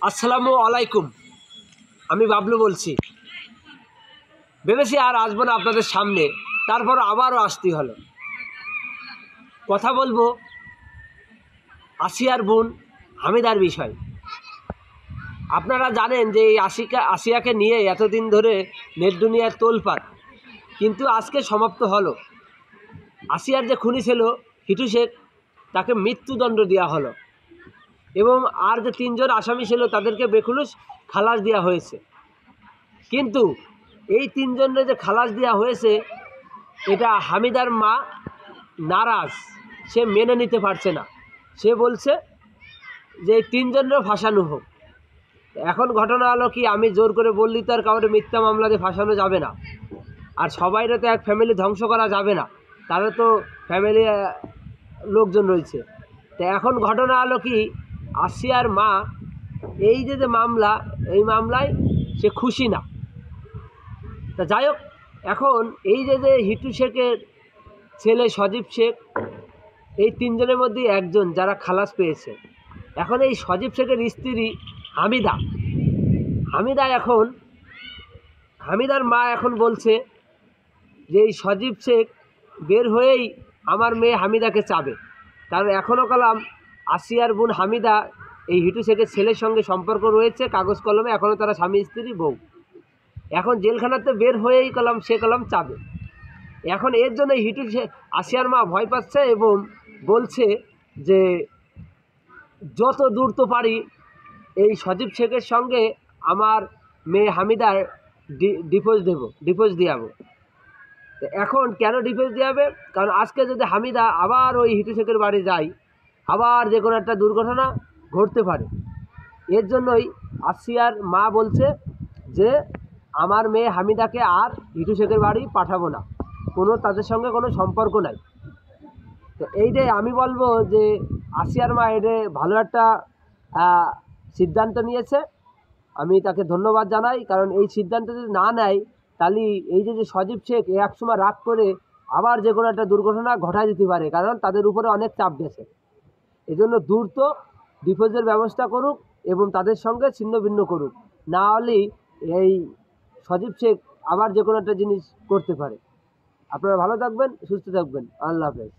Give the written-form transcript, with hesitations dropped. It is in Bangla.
আসসালামু আলাইকুম। আমি বাবলু বলছি। ভেবেছি আর আসবো না আপনাদের সামনে, তারপর আবারও আসতে হলো। কথা বলবো আসিয়ার বোন হামিদার বিষয়। আপনারা জানেন যে এই আসিয়াকে নিয়ে এতদিন ধরে নেট দুনিয়ার তোলপাড়, কিন্তু আজকে সমাপ্ত হলো। আসিয়ার যে খুনি ছিল হিটু শেখ, তাকে মৃত্যুদণ্ড দেওয়া হলো এবং আর যে তিনজন আসামি ছিল তাদেরকে বেখুলুস খালাস দেওয়া হয়েছে। কিন্তু এই তিনজনের যে খালাস দেওয়া হয়েছে, এটা হামিদার মা নারাজ, সে মেনে নিতে পারছে না। সে বলছে যে এই তিনজনেরও ফাঁসানো হোক। এখন ঘটনা হলো কি, আমি জোর করে বললি তো আর কাউকে মিথ্যা মামলাতে ফাঁসানো যাবে না, আর সবাইরে তো এক ফ্যামিলি ধ্বংস করা যাবে না, তারা তো ফ্যামিলি লোকজন রয়েছে। তো এখন ঘটনা হলো কি, আসিয়ার মা এই যে মামলা, এই মামলায় সে খুশি না। তা যাই হোক, এখন এই যে হিটু শেখের ছেলে সজীব শেখ, এই তিনজনের মধ্যে একজন যারা খালাস পেয়েছে। এখন এই সজীব শেখের স্ত্রী হামিদার মা এখন বলছে যে এই সজীব শেখ বের হয়েই আমার মেয়ে হামিদাকে চাবে। কারণ এখনও কলাম আসিয়ার বোন হামিদা এই হিটু শেখের ছেলের সঙ্গে সম্পর্ক রয়েছে কাগজ কলমে, এখনও তারা স্বামী স্ত্রী বউ। এখন জেলখানাতে বের হয়েই সে চাবে। এখন এর জন্য হিটু আসিয়ার মা ভয় পাচ্ছে এবং বলছে যে যত দূর তো পারি এই সজীব শেখের সঙ্গে আমার মেয়ে হামিদার ডিভোর্স দিয়াবো। এখন কেন ডিভোর্স দিয়াবে? কারণ আজকে যদি হামিদা আবার ওই হিটু শেখের বাড়ি যায়, আবার যে কোনো একটা দুর্ঘটনা ঘটতে পারে। এর জন্যই আসিয়ার মা বলছে যে আমার মেয়ে হামিদাকে আর হিটু শেখের বাড়ি পাঠাবো না, তাদের সঙ্গে কোনো সম্পর্ক নাই। তো এইটাই আমি বলবো যে আসিয়ার মা এটা ভালো একটা সিদ্ধান্ত নিয়েছে, আমি তাকে ধন্যবাদ জানাই। কারণ এই সিদ্ধান্ত যদি না নেয়, তাহলে এই যে সজীব শেখ একসময় রাগ করে আবার যে কোনো একটা দুর্ঘটনা ঘটায় দিতে পারে, কারণ তাদের উপরে অনেক চাপ গেছে। এই জন্য দ্রুত ডিভোর্সের ব্যবস্থা করুক এবং তাদের সঙ্গে ছিন্ন ভিন্ন করুক, না হলেই এই সজীব শেখ আবার যে কোনো একটা জিনিস করতে পারে। আপনারা ভালো থাকবেন, সুস্থ থাকবেন। আল্লাহ হাফেজ।